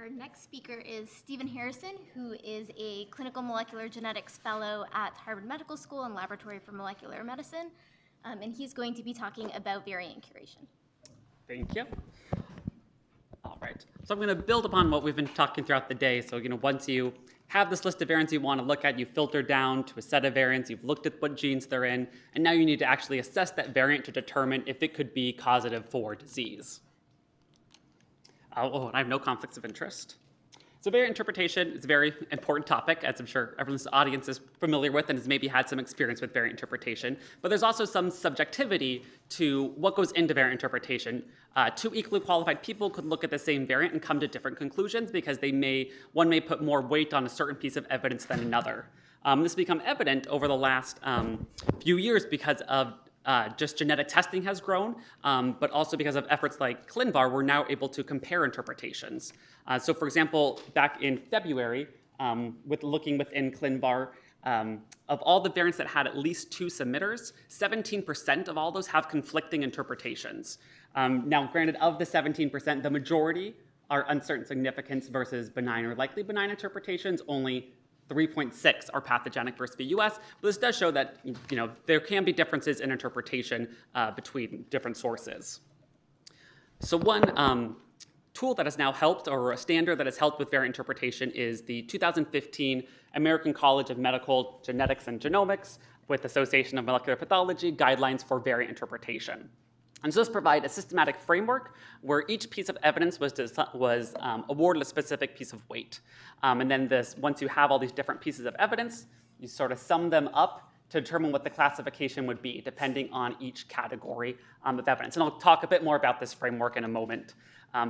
Our next speaker is Stephen Harrison, who is a clinical molecular genetics fellow at Harvard Medical School and Laboratory for Molecular Medicine, and he's going to be talking about variant curation. Thank you. All right, so I'm going to build upon what we've been talking throughout the day. So, once you have this list of variants you want to look at, you filter down to a set of variants, you've looked at what genes they're in, and now you need to actually assess that variant to determine if it could be causative for disease. And I have no conflicts of interest. So variant interpretation is a very important topic, as I'm sure everyone's audience is familiar with and has maybe had some experience with variant interpretation. But there's also some subjectivity to what goes into variant interpretation. Two equally qualified people could look at the same variant and come to different conclusions because one may put more weight on a certain piece of evidence than another. This has become evident over the last few years because of just genetic testing has grown, but also because of efforts like ClinVar, we're now able to compare interpretations. So for example, back in February, looking within ClinVar, of all the variants that had at least two submitters, 17% of all those have conflicting interpretations. Now, granted, of the 17%, the majority are uncertain significance versus benign or likely benign interpretations. Only 3.6 are pathogenic versus VUS, but this does show that there can be differences in interpretation between different sources. So one tool that has now helped, or a standard that has helped with variant interpretation, is the 2015 American College of Medical Genetics and Genomics with Association of Molecular Pathology Guidelines for Variant Interpretation. And so this provides a systematic framework where each piece of evidence was awarded a specific piece of weight. And then once you have all these different pieces of evidence, you sort of sum them up to determine what the classification would be, depending on each category of evidence. And I'll talk a bit more about this framework in a moment.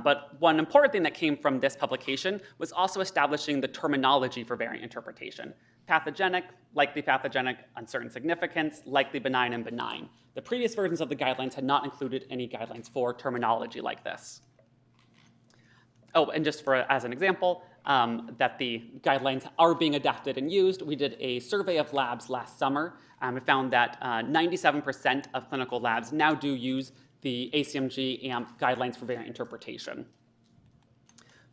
But one important thing that came from this publication was also establishing the terminology for variant interpretation. Pathogenic, likely pathogenic, uncertain significance, likely benign, and benign. The previous versions of the guidelines had not included any guidelines for terminology like this. Oh, and just as an example, that the guidelines are being adapted and used, we did a survey of labs last summer and found that 97% of clinical labs now do use the ACMG AMP guidelines for variant interpretation.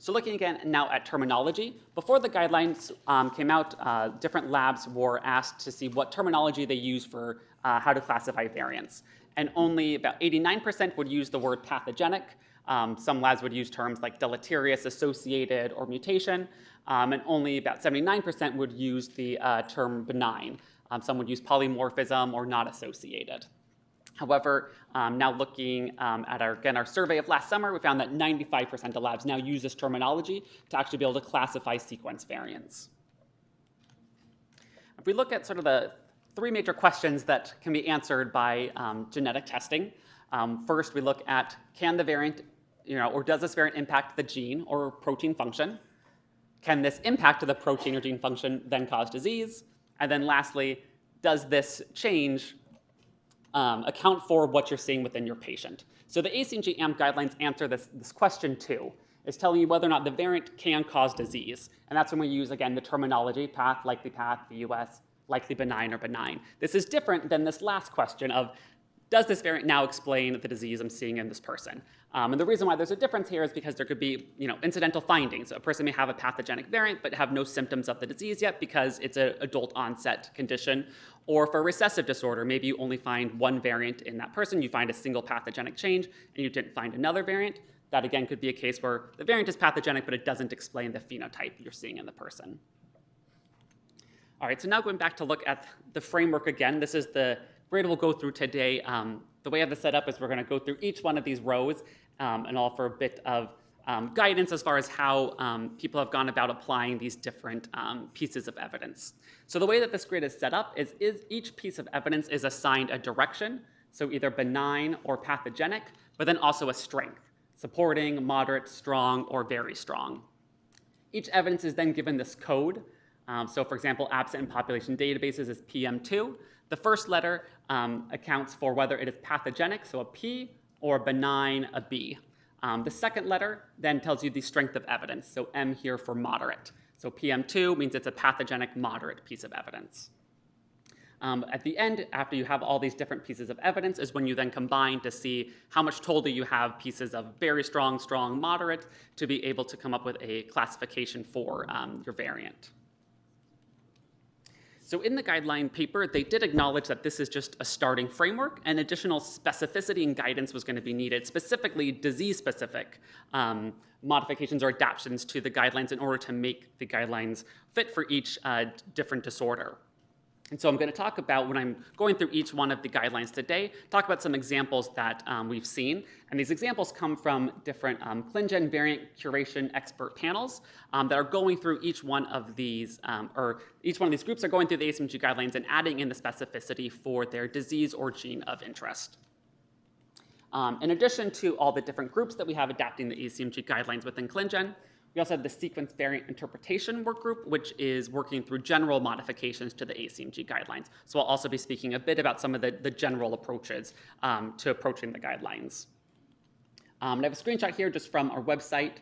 So looking again now at terminology, before the guidelines came out, different labs were asked to see what terminology they use for how to classify variants. And only about 89% would use the word pathogenic. Some labs would use terms like deleterious, associated, or mutation. And only about 79% would use the term benign. Some would use polymorphism or not associated. However, now looking at our survey of last summer, we found that 95% of labs now use this terminology to actually be able to classify sequence variants. If we look at sort of the three major questions that can be answered by genetic testing, first we look at can the variant, or does this variant impact the gene or protein function? Can this impact the protein or gene function then cause disease? And then lastly, does this change account for what you're seeing within your patient? So the ACMG AMP guidelines answer this question too. It's telling you whether or not the variant can cause disease. And that's when we use, again, the terminology, path, VUS, likely benign or benign. This is different than this last question of, does this variant now explain the disease I'm seeing in this person? And the reason why there's a difference here is because there could be incidental findings. A person may have a pathogenic variant but have no symptoms of the disease yet because it's an adult onset condition. Or for a recessive disorder, maybe you only find one variant in that person. You find a single pathogenic change and you didn't find another variant. That again could be a case where the variant is pathogenic but it doesn't explain the phenotype you're seeing in the person. All right, so now going back to look at the framework again, this is the grid we'll go through today. The way I have this set up is we're going to go through each one of these rows and offer a bit of guidance as far as how people have gone about applying these different pieces of evidence. So the way that this grid is set up is each piece of evidence is assigned a direction, so either benign or pathogenic, but then also a strength, supporting, moderate, strong, or very strong. Each evidence is then given this code. So for example, absent in population databases is PM2. The first letter accounts for whether it is pathogenic, so a P, or benign, a B. The second letter then tells you the strength of evidence, so M here for moderate. So PM2 means it's a pathogenic moderate piece of evidence. At the end, after you have all these different pieces of evidence, is when you then combine to see how much total you have pieces of very strong, strong, moderate, to be able to come up with a classification for your variant. So in the guideline paper, they did acknowledge that this is just a starting framework, and additional specificity and guidance was going to be needed, specifically disease-specific modifications or adaptations to the guidelines in order to make the guidelines fit for each different disorder. And so I'm going to talk about, when I'm going through each one of the guidelines today, talk about some examples that we've seen. And these examples come from different ClinGen variant curation expert panels that are going through each one of these, or each one of these groups are going through the ACMG guidelines and adding in the specificity for their disease or gene of interest. In addition to all the different groups that we have adapting the ACMG guidelines within ClinGen, we also have the sequence variant interpretation work group, which is working through general modifications to the ACMG guidelines. So I'll also be speaking a bit about some of the general approaches to approaching the guidelines. And I have a screenshot here just from our website,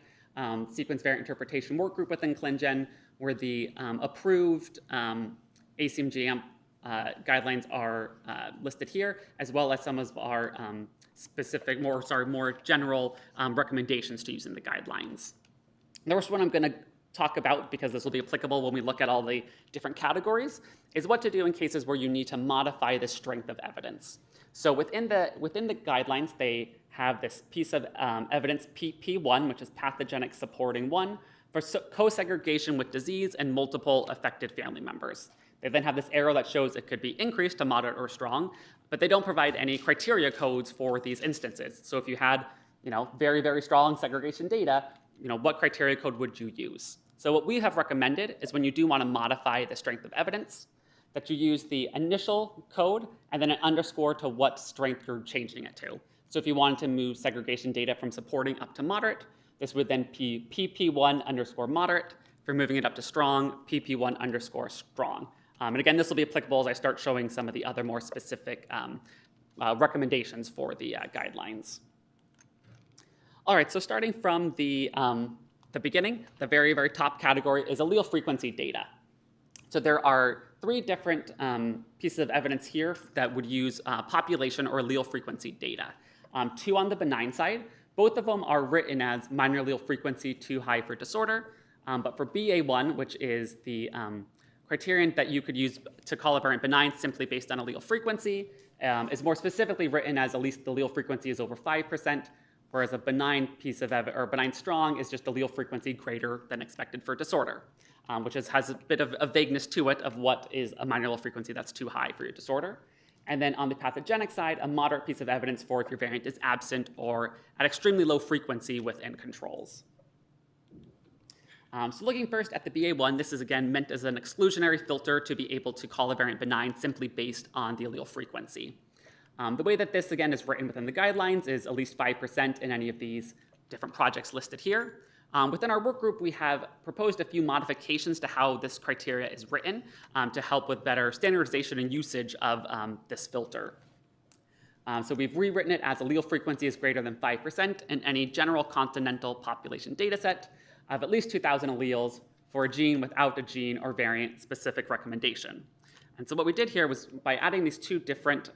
sequence variant interpretation work group within ClinGen, where the approved ACMG guidelines are listed here, as well as some of our specific, more general recommendations to use in the guidelines. The first one I'm going to talk about, because this will be applicable when we look at all the different categories, is what to do in cases where you need to modify the strength of evidence. So within the guidelines, they have this piece of evidence, PP1, which is pathogenic supporting 1, for co-segregation with disease and multiple affected family members. They then have this arrow that shows it could be increased to moderate or strong, but they don't provide any criteria codes for these instances. So if you had, very, very strong segregation data, what criteria code would you use? So what we have recommended is when you do want to modify the strength of evidence, that you use the initial code and then an underscore to what strength you're changing it to. So if you wanted to move segregation data from supporting up to moderate, this would then be PP1 underscore moderate. If you're moving it up to strong, PP1 underscore strong. And again, this will be applicable as I start showing some of the other more specific recommendations for the guidelines. All right, so starting from the beginning, the very, very top category is allele frequency data. So there are 3 different pieces of evidence here that would use population or allele frequency data. 2 on the benign side. Both of them are written as minor allele frequency too high for disorder. But for BA1, which is the criterion that you could use to call a variant benign simply based on allele frequency, is more specifically written as at least the allele frequency is over 5%. Whereas a benign piece of or benign strong is just allele frequency greater than expected for disorder, which has a bit of a vagueness to it of what is a minor allele frequency that's too high for your disorder. And then on the pathogenic side, a moderate piece of evidence for if your variant is absent or at extremely low frequency within controls. So looking first at the BA1, this is again meant as an exclusionary filter to be able to call a variant benign simply based on the allele frequency. The way that this, again, is written within the guidelines is at least 5% in any of these different projects listed here. Within our work group, we have proposed a few modifications to how this criteria is written to help with better standardization and usage of this filter. So we've rewritten it as allele frequency is greater than 5% in any general continental population data set of at least 2,000 alleles for a gene without a gene or variant specific recommendation. And so what we did here was by adding these 2 different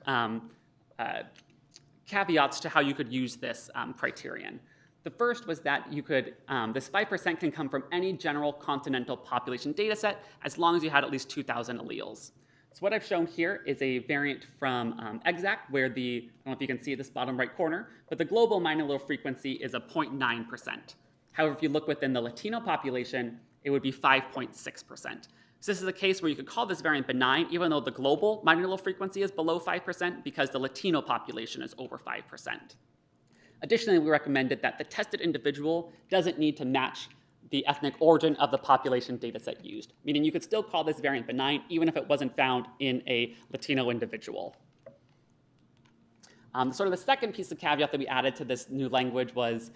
caveats to how you could use this criterion. The first was that you could, this 5% can come from any general continental population data set as long as you had at least 2,000 alleles. So what I've shown here is a variant from EXAC where I don't know if you can see this bottom right corner, but the global minor allele frequency is a 0.9%. However, if you look within the Latino population, it would be 5.6%. So this is a case where you could call this variant benign, even though the global minor allele frequency is below 5%, because the Latino population is over 5%. Additionally, we recommended that the tested individual doesn't need to match the ethnic origin of the population data set used, meaning you could still call this variant benign, even if it wasn't found in a Latino individual. Sort of the second piece of caveat that we added to this new language was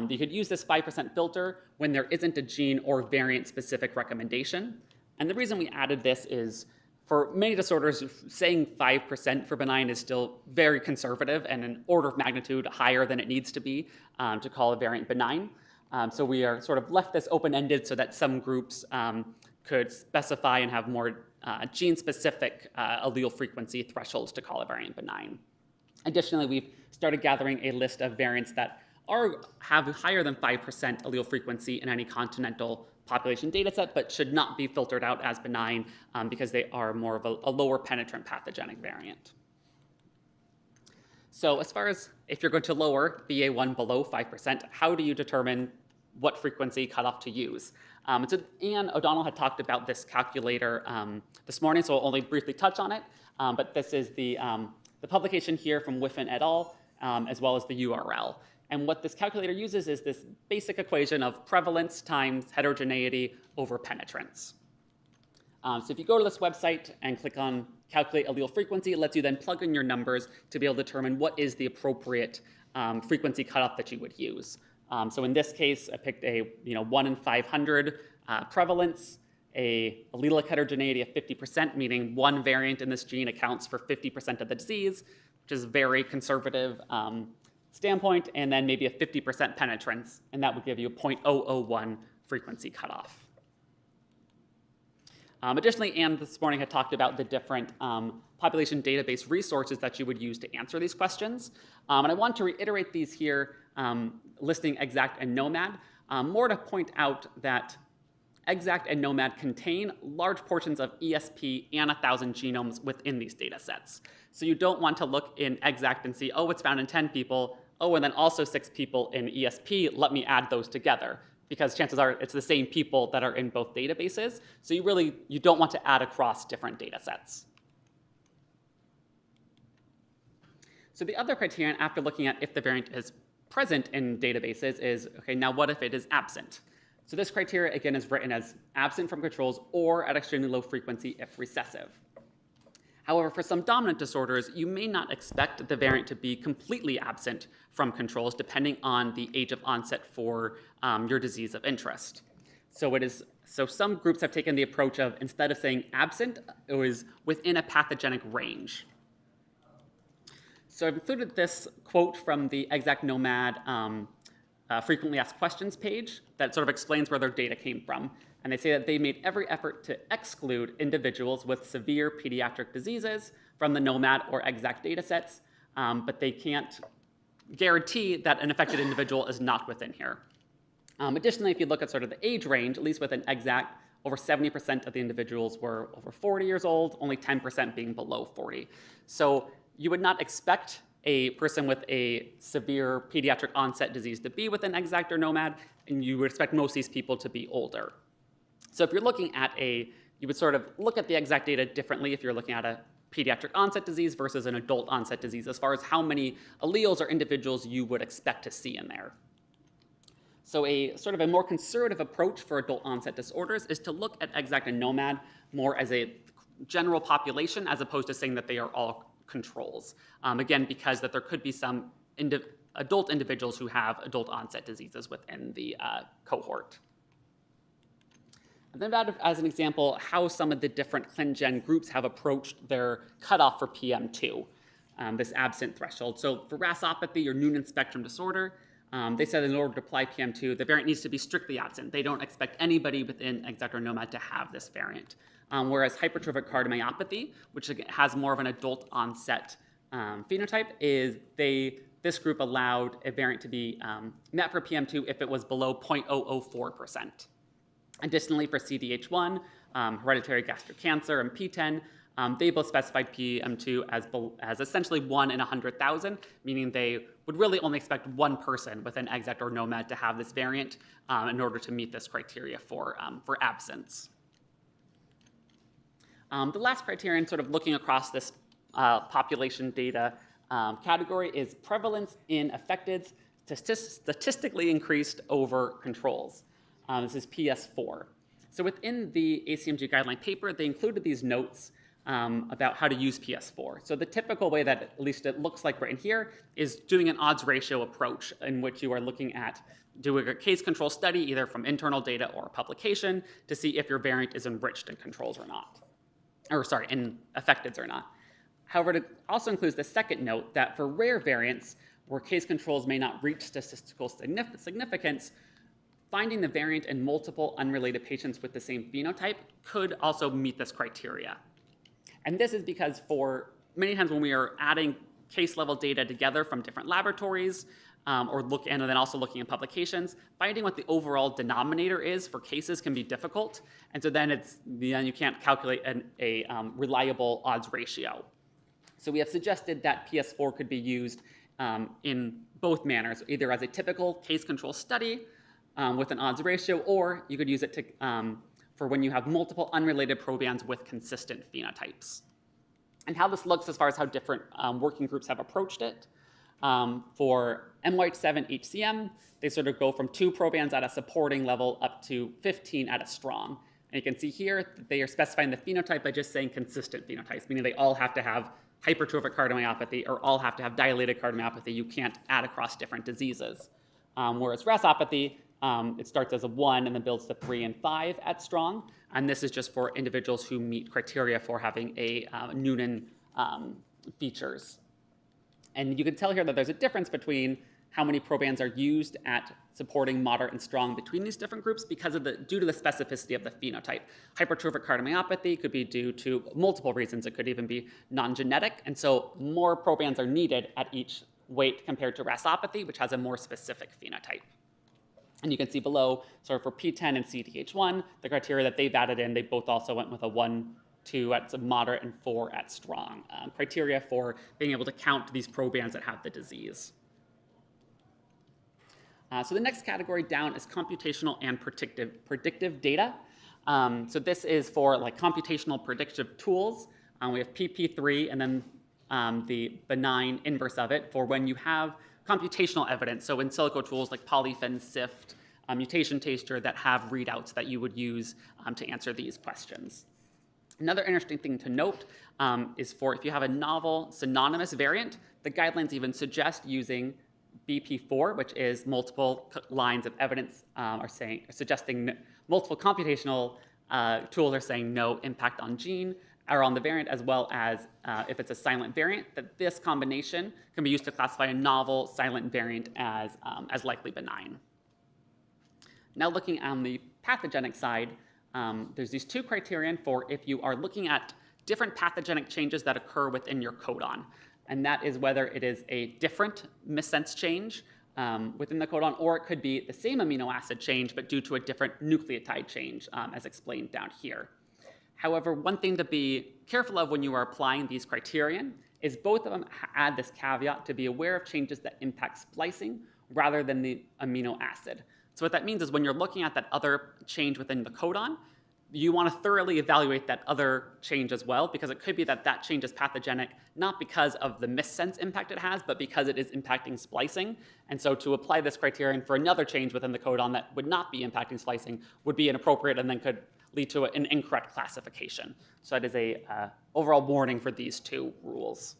you could use this 5% filter when there isn't a gene or variant-specific recommendation. And the reason we added this is for many disorders, saying 5% for benign is still very conservative and an order of magnitude higher than it needs to be to call a variant benign. So we are sort of left this open-ended so that some groups could specify and have more gene-specific allele frequency thresholds to call a variant benign. Additionally, we've started gathering a list of variants that have higher than 5% allele frequency in any continental population data set, but should not be filtered out as benign because they are more of a lower penetrant pathogenic variant. So as far as if you're going to lower BA1 below 5%, how do you determine what frequency cutoff to use? So Anne O'Donnell had talked about this calculator this morning, so I'll only briefly touch on it. But this is the publication here from Whiffen et al., as well as the URL. And what this calculator uses is this basic equation of prevalence times heterogeneity over penetrance. So if you go to this website and click on calculate allele frequency, it lets you then plug in your numbers to be able to determine what is the appropriate frequency cutoff that you would use. So in this case, I picked a 1 in 500 prevalence, a allelic heterogeneity of 50%, meaning one variant in this gene accounts for 50% of the disease, which is a very conservative standpoint, and then maybe a 50% penetrance, and that would give you a 0.001 frequency cutoff. Additionally, Anne this morning had talked about the different population database resources that you would use to answer these questions. And I want to reiterate these here, listing EXACT and GNOMAD, more to point out that EXACT and GNOMAD contain large portions of ESP and 1,000 genomes within these data sets. So you don't want to look in EXACT and see, oh, it's found in 10 people, oh, and then also 6 people in ESP, let me add those together, because chances are it's the same people that are in both databases. So you don't want to add across different data sets. So the other criterion after looking at if the variant is present in databases is, okay, now what if it is absent? So this criteria, again, is written as absent from controls or at extremely low frequency if recessive. However, for some dominant disorders, you may not expect the variant to be completely absent from controls depending on the age of onset for your disease of interest. So some groups have taken the approach of, instead of saying absent, it was within a pathogenic range. So I've included this quote from the EXACT GNOMAD frequently asked questions page that sort of explains where their data came from. And they say that they made every effort to exclude individuals with severe pediatric diseases from the GNOMAD or EXACT data sets, but they can't guarantee that an affected individual is not within here. Additionally, if you look at sort of the age range, at least within EXACT, over 70% of the individuals were over 40 years old, only 10% being below 40. So you would not expect a person with a severe pediatric onset disease to be within EXACT or GNOMAD, and you would expect most of these people to be older. So if you're looking at you would sort of look at the EXACT data differently if you're looking at a pediatric onset disease versus an adult onset disease as far as how many alleles or individuals you would expect to see in there. So a sort of a more conservative approach for adult onset disorders is to look at EXACT and GNOMAD more as a general population as opposed to saying that they are all controls. Again, because that there could be some adult individuals who have adult onset diseases within the cohort. And then that as an example, how some of the different ClinGen groups have approached their cutoff for PM2, this absent threshold. So for RASopathy or Noonan spectrum disorder, they said in order to apply PM2, the variant needs to be strictly absent. They don't expect anybody within EXACT or GNOMAD to have this variant. Whereas hypertrophic cardiomyopathy, which has more of an adult onset phenotype, this group allowed a variant to be met for PM2 if it was below 0.004%. Additionally, for CDH1, hereditary gastric cancer, and PTEN, they both specified PM2 as essentially 1 in 100,000, meaning they would really only expect one person within EXACT or GNOMAD to have this variant in order to meet this criteria for absence. The last criterion, sort of looking across this population data category, is prevalence in affecteds statistically increased over controls. This is PS4. So within the ACMG guideline paper, they included these notes about how to use PS4. So the typical way that at least it looks like right in here is doing an odds ratio approach in which you are looking at doing a case control study either from internal data or a publication to see if your variant is enriched in controls or not. In affecteds or not. However, it also includes the second note that for rare variants where case controls may not reach statistical significance, finding the variant in multiple unrelated patients with the same phenotype could also meet this criteria. And this is because for many times when we are adding case level data together from different laboratories, and then also looking at publications, finding what the overall denominator is for cases can be difficult. And so then you can't calculate a reliable odds ratio. So we have suggested that PS4 could be used in both manners, either as a typical case control study with an odds ratio, or you could use it for when you have multiple unrelated probands with consistent phenotypes. And how this looks as far as how different working groups have approached it. For MYH7 HCM, they sort of go from 2 probands at a supporting level up to 15 at a strong. And you can see here that they are specifying the phenotype by just saying consistent phenotypes, meaning they all have to have hypertrophic cardiomyopathy or all have to have dilated cardiomyopathy. You can't add across different diseases. Whereas RASopathy, it starts as a 1 and then builds to 3 and 5 at strong. And this is just for individuals who meet criteria for having a Noonan features. And you can tell here that there's a difference between how many probands are used at supporting moderate and strong between these different groups due to the specificity of the phenotype. Hypertrophic cardiomyopathy could be due to multiple reasons. It could even be non-genetic. And so more probands are needed at each weight compared to RASopathy, which has a more specific phenotype. And you can see below, sort of for P10 and CDH1, the criteria that they've added in, they both also went with a 1, 2 at moderate, and 4 at strong. Criteria for being able to count these probands that have the disease. So the next category down is computational and predictive data. So this is for like computational predictive tools. We have PP3 and then the benign inverse of it for when you have computational evidence. So in silico tools like Polyfin, SIFT, mutation taster that have readouts that you would use to answer these questions. Another interesting thing to note is for if you have a novel synonymous variant, the guidelines even suggest using BP4, which is multiple lines of evidence suggesting multiple computational tools are saying no impact on gene or on the variant, as well as if it's a silent variant, that this combination can be used to classify a novel silent variant as likely benign. Now looking on the pathogenic side, there's these 2 criterion for if you are looking at different pathogenic changes that occur within your codon. And that is whether it is a different missense change within the codon, or it could be the same amino acid change, but due to a different nucleotide change, as explained down here. However, one thing to be careful of when you are applying these criterion is both of them add this caveat to be aware of changes that impact splicing rather than the amino acid. So what that means is when you're looking at that other change within the codon, you want to thoroughly evaluate that other change as well, because it could be that that change is pathogenic, not because of the missense impact it has, but because it is impacting splicing. And so to apply this criterion for another change within the codon that would not be impacting splicing would be inappropriate and then could lead to an incorrect classification. So that is a overall warning for these 2 rules.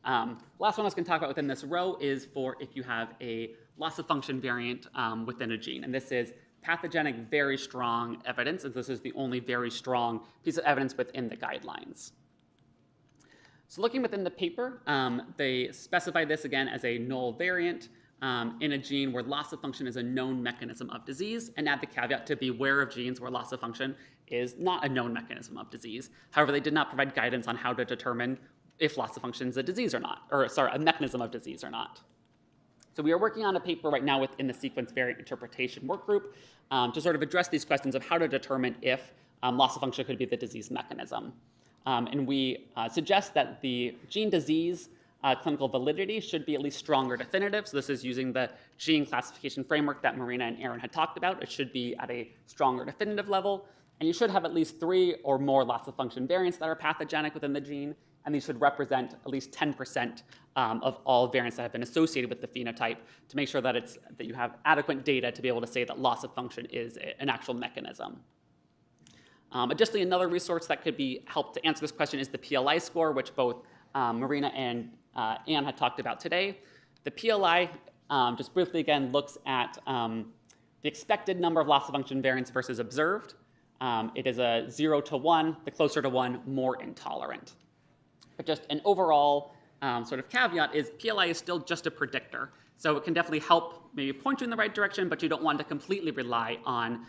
Last one I was going to talk about within this row is for if you have a loss of function variant within a gene. And this is pathogenic very strong evidence, and this is the only very strong piece of evidence within the guidelines. So looking within the paper, they specify this again as a null variant in a gene where loss of function is a known mechanism of disease, and add the caveat to be aware of genes where loss of function is not a known mechanism of disease. However, they did not provide guidance on how to determine if loss of function is a disease or not, or sorry, a mechanism of disease or not. So we are working on a paper right now within the sequence variant interpretation work group to sort of address these questions of how to determine if loss of function could be the disease mechanism. And we suggest that the gene disease clinical validity should be at least strong or definitive. So this is using the gene classification framework that Marina and Aaron had talked about. It should be at a strong or definitive level. And you should have at least 3 or more loss of function variants that are pathogenic within the gene. And these should represent at least 10% of all variants that have been associated with the phenotype to make sure that you have adequate data to be able to say that loss of function is an actual mechanism. Additionally, another resource that could be helped to answer this question is the PLI score, which both Marina and Anne had talked about today. The PLI, just briefly again, looks at the expected number of loss of function variants versus observed. It is a 0 to 1, the closer to 1, more intolerant. But just an overall sort of caveat is PLI is still just a predictor. So it can definitely help maybe point you in the right direction, but you don't want to completely rely on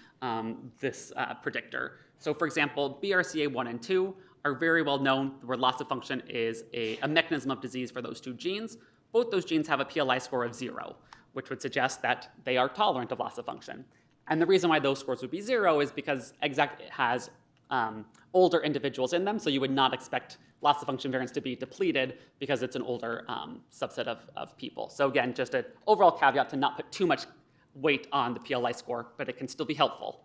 this predictor. So for example, BRCA1 and 2 are very well known where loss of function is a mechanism of disease for those two genes. Both those genes have a PLI score of 0, which would suggest that they are tolerant of loss of function. And the reason why those scores would be 0 is because EXACT has older individuals in them, so you would not expect loss of function variants to be depleted because it's an older subset of people. So again, just an overall caveat to not put too much weight on the PLI score, but it can still be helpful.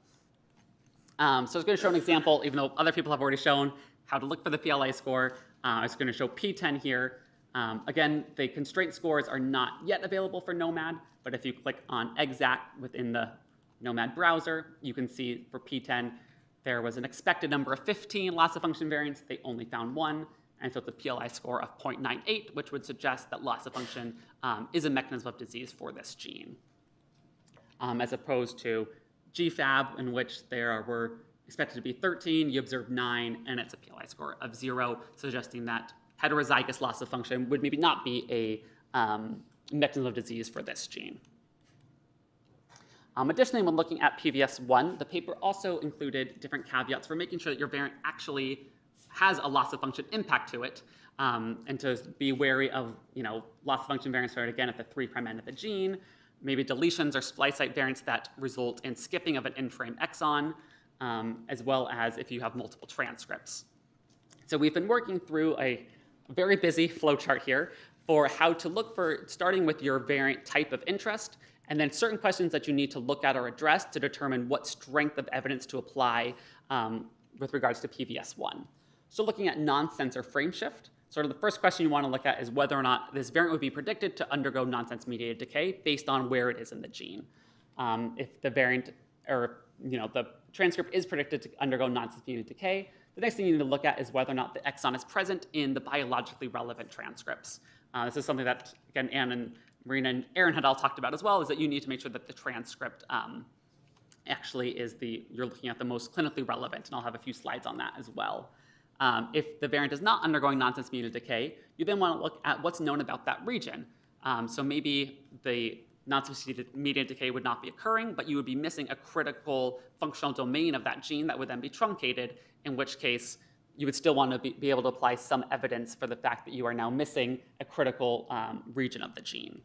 So I was going to show an example, even though other people have already shown how to look for the PLI score. I was going to show P10 here. Again, the constraint scores are not yet available for GNOMAD, but if you click on EXACT within the GNOMAD browser, you can see for P10, there was an expected number of 15 loss of function variants. They only found 1, and so it's a PLI score of 0.98, which would suggest that loss of function is a mechanism of disease for this gene. As opposed to GFAB, in which there were expected to be 13, you observed 9, and it's a PLI score of 0, suggesting that heterozygous loss of function would maybe not be a mechanism of disease for this gene. Additionally, when looking at PVS1, the paper also included different caveats for making sure that your variant actually has a loss of function impact to it, and to be wary of loss of function variants started again at the 3' end of the gene, maybe deletions or splice site variants that result in skipping of an in-frame exon, as well as if you have multiple transcripts. So we've been working through a very busy flowchart here for how to look for, starting with your variant type of interest, and then certain questions that you need to look at or address to determine what strength of evidence to apply with regards to PVS1. So looking at nonsense or frame shift, sort of the first question you want to look at is whether or not this variant would be predicted to undergo nonsense-mediated decay based on where it is in the gene. If the variant, or the transcript is predicted to undergo nonsense-mediated decay, the next thing you need to look at is whether or not the exon is present in the biologically relevant transcripts. This is something that, again, Anne and Marina and Aaron had all talked about as well, is that you need to make sure that the transcript actually is you're looking at the most clinically relevant, and I'll have a few slides on that as well. If the variant is not undergoing nonsense-mediated decay, you then want to look at what's known about that region. So maybe the nonsense-mediated decay would not be occurring, but you would be missing a critical functional domain of that gene that would then be truncated, in which case you would still want to be able to apply some evidence for the fact that you are now missing a critical region of the gene.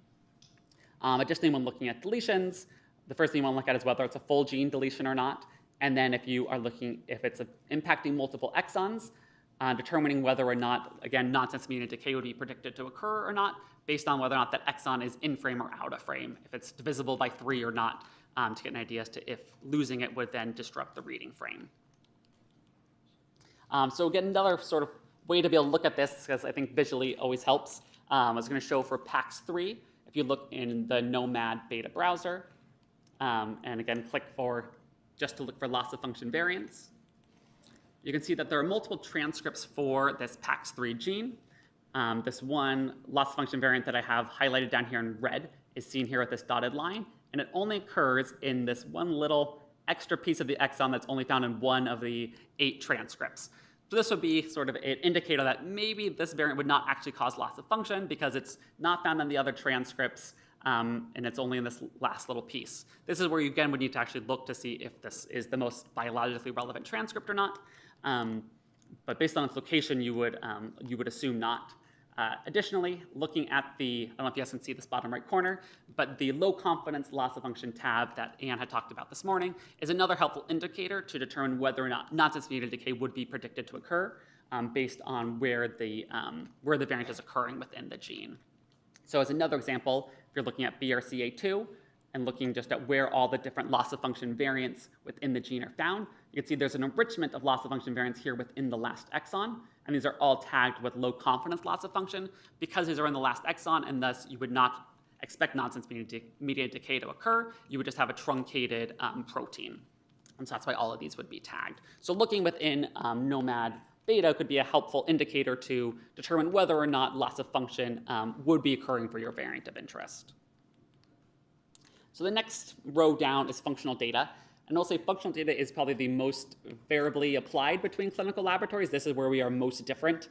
Additionally, when looking at deletions, the first thing you want to look at is whether it's a full gene deletion or not. And then if it's impacting multiple exons, determining whether or not, again, nonsense-mediated decay would be predicted to occur or not, based on whether or not that exon is in frame or out of frame, if it's divisible by 3 or not, to get an idea as to if losing it would then disrupt the reading frame. So again, another sort of way to be able to look at this, because I think visually always helps, I was going to show for PAX3, if you look in the GNOMAD beta browser, and again, click just to look for loss of function variants, you can see that there are multiple transcripts for this PAX3 gene. This one loss of function variant that I have highlighted down here in red is seen here with this dotted line, and it only occurs in this one little extra piece of the exon that's only found in one of the 8 transcripts. So this would be sort of an indicator that maybe this variant would not actually cause loss of function because it's not found in the other transcripts, and it's only in this last little piece. This is where you, again, would need to actually look to see if this is the most biologically relevant transcript or not. But based on its location, you would assume not. Additionally, looking at I don't know if you guys can see this bottom right corner, but the low confidence loss of function tab that Anne had talked about this morning is another helpful indicator to determine whether or not nonsense-mediated decay would be predicted to occur based on where the variant is occurring within the gene. So as another example, if you're looking at BRCA2 and looking just at where all the different loss of function variants within the gene are found, you can see there's an enrichment of loss of function variants here within the last exon, and these are all tagged with low confidence loss of function because these are in the last exon, and thus you would not expect nonsense-mediated decay to occur. You would just have a truncated protein. And so that's why all of these would be tagged. So looking within GNOMAD beta could be a helpful indicator to determine whether or not loss of function would be occurring for your variant of interest. So the next row down is functional data. And I'll say functional data is probably the most variably applied between clinical laboratories. This is where we are most different.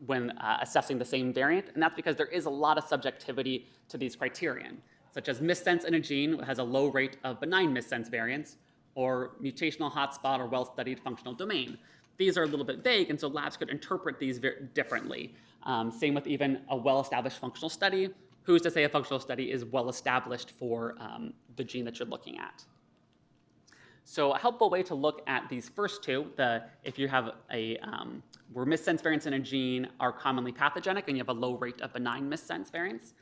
when assessing the same variant, and that's because there is a lot of subjectivity to these criterion, such as missense in a gene has a low rate of benign missense variants, or mutational hotspot or well-studied functional domain. These are a little bit vague, and so labs could interpret these differently. Same with even a well-established functional study. Who's to say a functional study is well-established for the gene that you're looking at? So a helpful way to look at these first two, if you have where missense variants in a gene are commonly pathogenic and you have a low rate of benign missense variants,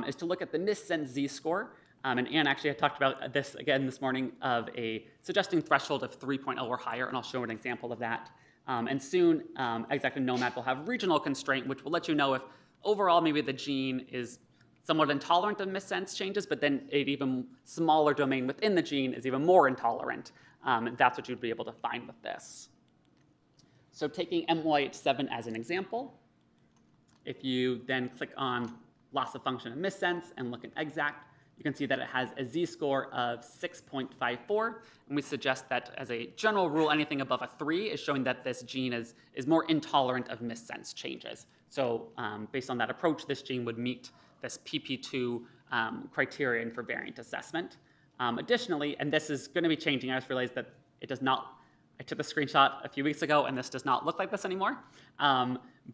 is to look at the missense z-score. And Anne actually had talked about this again this morning of a suggesting threshold of 3.0 or higher, and I'll show an example of that. And soon, exactly GENOMES will have regional constraint, which will let you know if overall maybe the gene is somewhat intolerant of missense changes, but then an even smaller domain within the gene is even more intolerant. And that's what you'd be able to find with this. So taking MYH7 as an example, if you then click on loss of function of missense and look at exact, you can see that it has a z-score of 6.54, and we suggest that as a general rule, anything above a 3 is showing that this gene is more intolerant of missense changes. So based on that approach, this gene would meet this PP2 criterion for variant assessment. Additionally, and this is going to be changing, I just realized that it does not, I took a screenshot a few weeks ago, and this does not look like this anymore.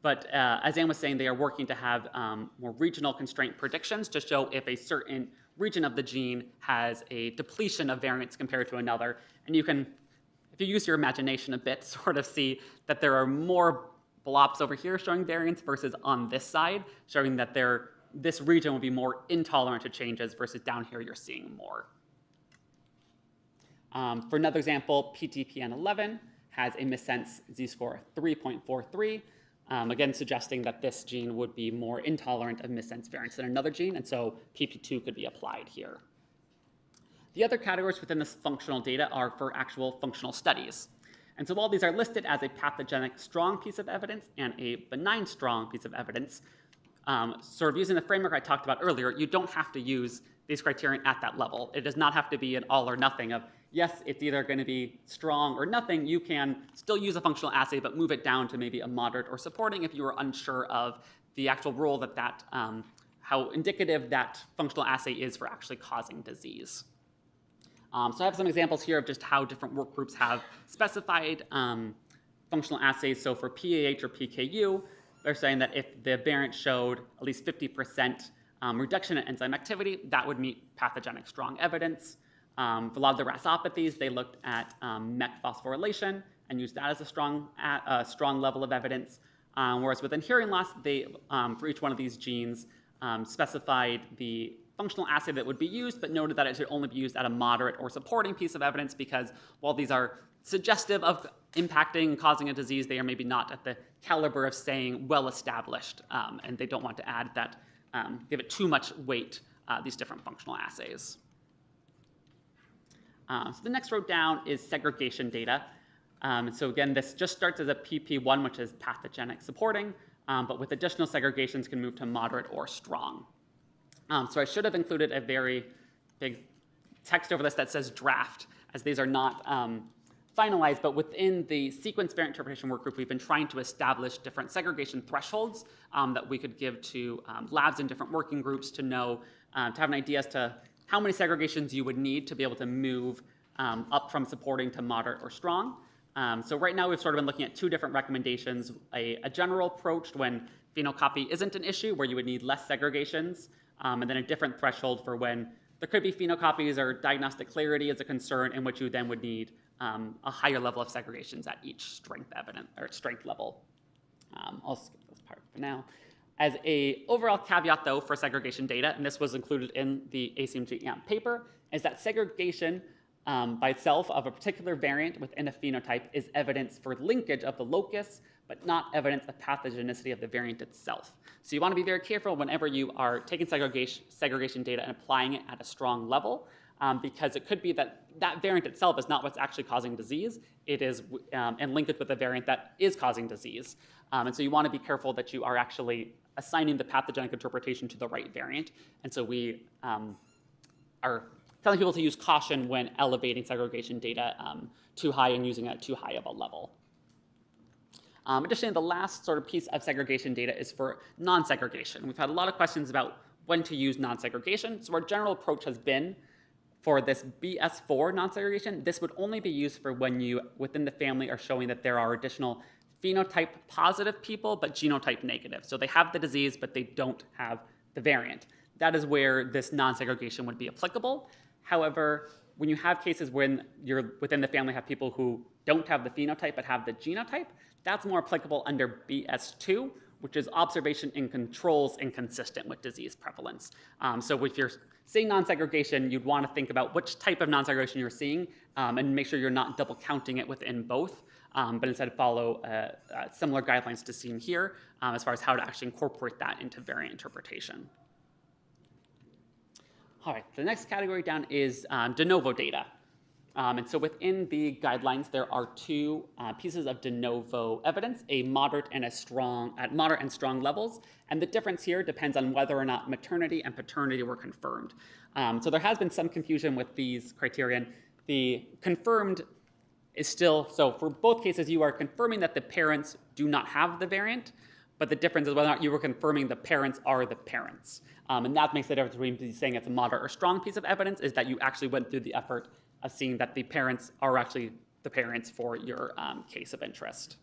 But as Anne was saying, they are working to have more regional constraint predictions to show if a certain region of the gene has a depletion of variants compared to another. And you can, if you use your imagination a bit, sort of see that there are more blobs over here showing variants versus on this side, showing that this region will be more intolerant to changes versus down here you're seeing more. For another example, PTPN11 has a missense z-score of 3.43, again suggesting that this gene would be more intolerant of missense variants than another gene, and so PP2 could be applied here. The other categories within this functional data are for actual functional studies. And so while these are listed as a pathogenic strong piece of evidence and a benign strong piece of evidence, sort of using the framework I talked about earlier, you don't have to use these criterion at that level. It does not have to be an all or nothing of, yes, it's either going to be strong or nothing. You can still use a functional assay, but move it down to maybe a moderate or supporting if you are unsure of the actual role how indicative that functional assay is for actually causing disease. So I have some examples here of just how different work groups have specified functional assays. So for PAH or PKU, they're saying that if the variant showed at least 50% reduction in enzyme activity, that would meet pathogenic strong evidence. For a lot of the RASopathies, they looked at MEK phosphorylation and used that as a strong level of evidence. Whereas within hearing loss, they, for each one of these genes, specified the functional assay that would be used, but noted that it should only be used at a moderate or supporting piece of evidence because while these are suggestive of impacting and causing a disease, they are maybe not at the caliber of saying well-established, and they don't want to add that, give it too much weight, these different functional assays. So the next row down is segregation data. So again, this just starts as a PP1, which is pathogenic supporting, but with additional segregations can move to moderate or strong. So I should have included a very big text over this that says draft, as these are not finalized, but within the sequence variant interpretation work group, we've been trying to establish different segregation thresholds that we could give to labs in different working groups to know, to have an idea as to how many segregations you would need to be able to move up from supporting to moderate or strong. So right now we've sort of been looking at two different recommendations, a general approach when phenocopy isn't an issue, where you would need less segregations, and then a different threshold for when there could be phenocopies or diagnostic clarity is a concern, in which you then would need a higher level of segregations at each strength level. I'll skip this part for now. As a overall caveat, though, for segregation data, and this was included in the ACMG AMP paper, is that segregation by itself of a particular variant within a phenotype is evidence for linkage of the locus, but not evidence of pathogenicity of the variant itself. So you want to be very careful whenever you are taking segregation data and applying it at a strong level, because it could be that that variant itself is not what's actually causing disease. It is in linkage with a variant that is causing disease. And so you want to be careful that you are actually assigning the pathogenic interpretation to the right variant. And so we are telling people to use caution when elevating segregation data too high and using it at too high of a level. Additionally, the last sort of piece of segregation data is for non-segregation. We've had a lot of questions about when to use non-segregation. So our general approach has been for this BS4 non-segregation, this would only be used for when you, within the family, are showing that there are additional phenotype positive people, but genotype negative. So they have the disease, but they don't have the variant. That is where this non-segregation would be applicable. However, when you have cases when you're within the family have people who don't have the phenotype but have the genotype, that's more applicable under BS2, which is observation in controls inconsistent with disease prevalence. So if you're seeing non-segregation, you'd want to think about which type of non-segregation you're seeing and make sure you're not double counting it within both, but instead follow similar guidelines to seen here as far as how to actually incorporate that into variant interpretation. All right, the next category down is de novo data. And so within the guidelines, there are two pieces of de novo evidence, a moderate and a strong, at moderate and strong levels. And the difference here depends on whether or not maternity and paternity were confirmed. So there has been some confusion with these criterion. The confirmed is still, so for both cases, you are confirming that the parents do not have the variant, but the difference is whether or not you were confirming the parents are the parents. And that makes the difference between saying it's a moderate or strong piece of evidence is that you actually went through the effort of seeing that the parents are actually the parents for your case of interest.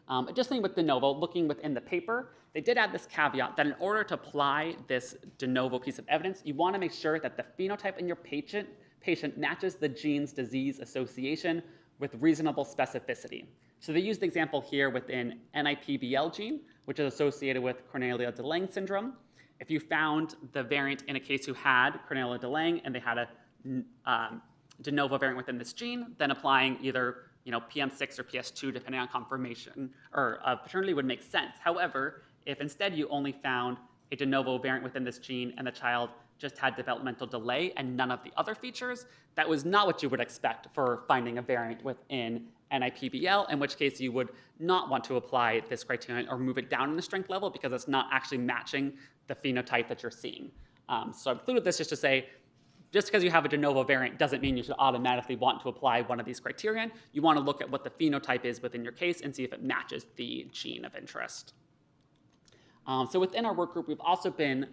Additionally, with de novo, looking within the paper, they did add this caveat that in order to apply this de novo piece of evidence, you want to make sure that the phenotype in your patient matches the gene's disease association with reasonable specificity. So they used the example here with an NIPBL gene, which is associated with Cornelia de Lange syndrome. If you found the variant in a case who had Cornelia de Lange and they had a de novo variant within this gene, then applying either PM6 or PS2, depending on confirmation or paternity, would make sense. However, if instead you only found a de novo variant within this gene and the child just had developmental delay and none of the other features, that was not what you would expect for finding a variant within NIPBL, in which case you would not want to apply this criterion or move it down in the strength level because it's not actually matching the phenotype that you're seeing. So I included this just to say, just because you have a de novo variant doesn't mean you should automatically want to apply one of these criterion. You want to look at what the phenotype is within your case and see if it matches the gene of interest. So within our work group, we've also been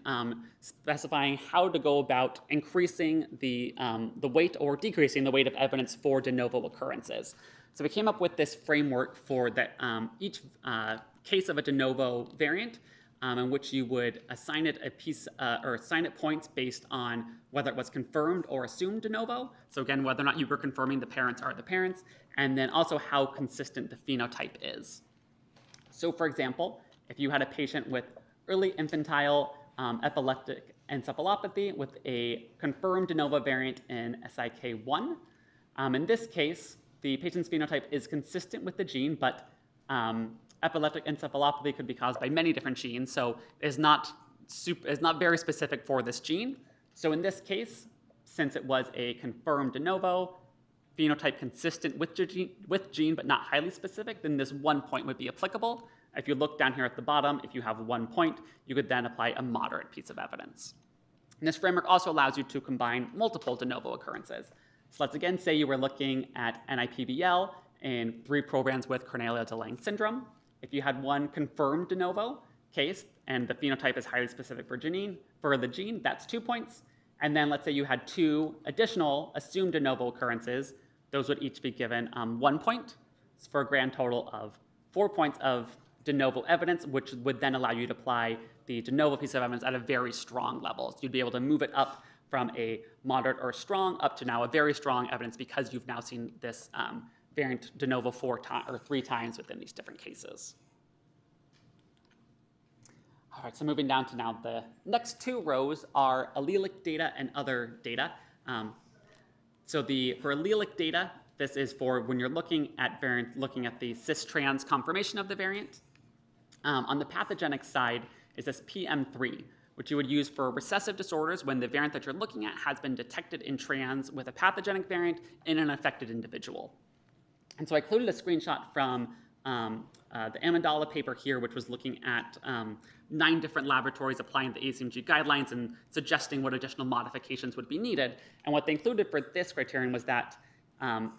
specifying how to go about increasing the weight or decreasing the weight of evidence for de novo occurrences. So we came up with this framework for that each case of a de novo variant in which you would assign it a piece or assign it points based on whether it was confirmed or assumed de novo. So again, whether or not you were confirming the parents are the parents, and then also how consistent the phenotype is. So for example, if you had a patient with early infantile epileptic encephalopathy with a confirmed de novo variant in SIK1, in this case, the patient's phenotype is consistent with the gene, but epileptic encephalopathy could be caused by many different genes, so it's not very specific for this gene. So in this case, since it was a confirmed de novo, phenotype consistent with gene but not highly specific, then this 1 point would be applicable. If you look down here at the bottom, if you have 1 point, you could then apply a moderate piece of evidence. And this framework also allows you to combine multiple de novo occurrences. So let's again say you were looking at NIPBL in 3 programs with Cornelia de Lange syndrome. If you had 1 confirmed de novo case and the phenotype is highly specific for the gene, that's 2 points. And then let's say you had 2 additional assumed de novo occurrences. Those would each be given 1 point for a grand total of 4 points of de novo evidence, which would then allow you to apply the de novo piece of evidence at a very strong level. So you'd be able to move it up from a moderate or strong up to now a very strong evidence because you've now seen this variant de novo 3 times within these different cases. All right, so moving down to now the next 2 rows are allelic data and other data. For allelic data, this is for when you're looking at the cis-trans conformation of the variant. On the pathogenic side is this PM3, which you would use for recessive disorders when the variant that you're looking at has been detected in trans with a pathogenic variant in an affected individual. And so I included a screenshot from the Amendola paper here, which was looking at 9 different laboratories applying the ACMG guidelines and suggesting what additional modifications would be needed. And what they included for this criterion was that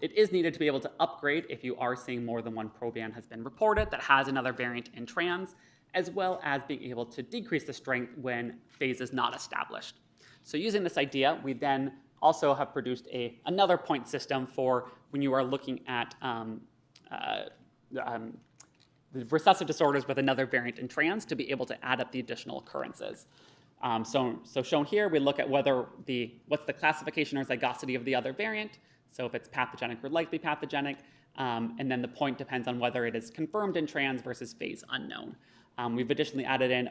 It is needed to be able to upgrade if you are seeing more than one proband has been reported that has another variant in trans, as well as being able to decrease the strength when phase is not established. So using this idea, we then also have produced another point system for when you are looking at the recessive disorders with another variant in trans to be able to add up the additional occurrences. So shown here, we look at what's the classification or zygosity of the other variant. So if it's pathogenic or likely pathogenic, and then the point depends on whether it is confirmed in trans versus phase unknown. We've additionally added in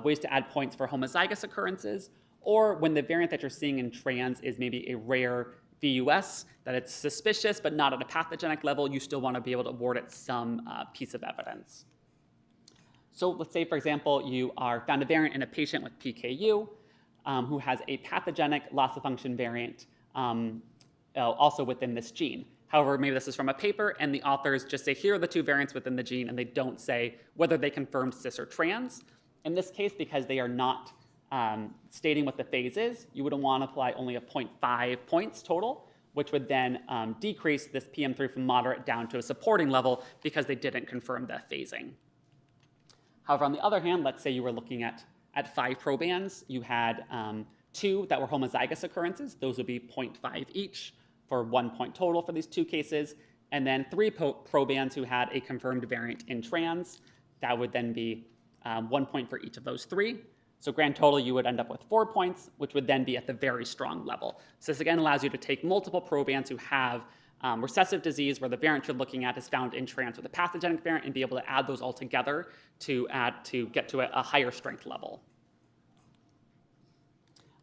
ways to add points for homozygous occurrences, or when the variant that you're seeing in trans is maybe a rare VUS, that it's suspicious but not at a pathogenic level, you still want to be able to award it some piece of evidence. So let's say, for example, you are found a variant in a patient with PKU who has a pathogenic loss-of-function variant also within this gene. However, maybe this is from a paper, and the authors just say, here are the two variants within the gene, and they don't say whether they confirmed cis or trans. In this case, because they are not stating what the phase is, you would want to apply only a 0.5 points total, which would then decrease this PM3 from moderate down to a supporting level because they didn't confirm the phasing. However, on the other hand, let's say you were looking at 5 probands. You had 2 that were homozygous occurrences. Those would be 0.5 each for 1 point total for these 2 cases. And then 3 probands who had a confirmed variant in trans. That would then be 1 point for each of those 3. So grand total, you would end up with 4 points, which would then be at the very strong level. So this again allows you to take multiple probands who have recessive disease where the variant you're looking at is found in trans with a pathogenic variant and be able to add those all together to get to a higher strength level.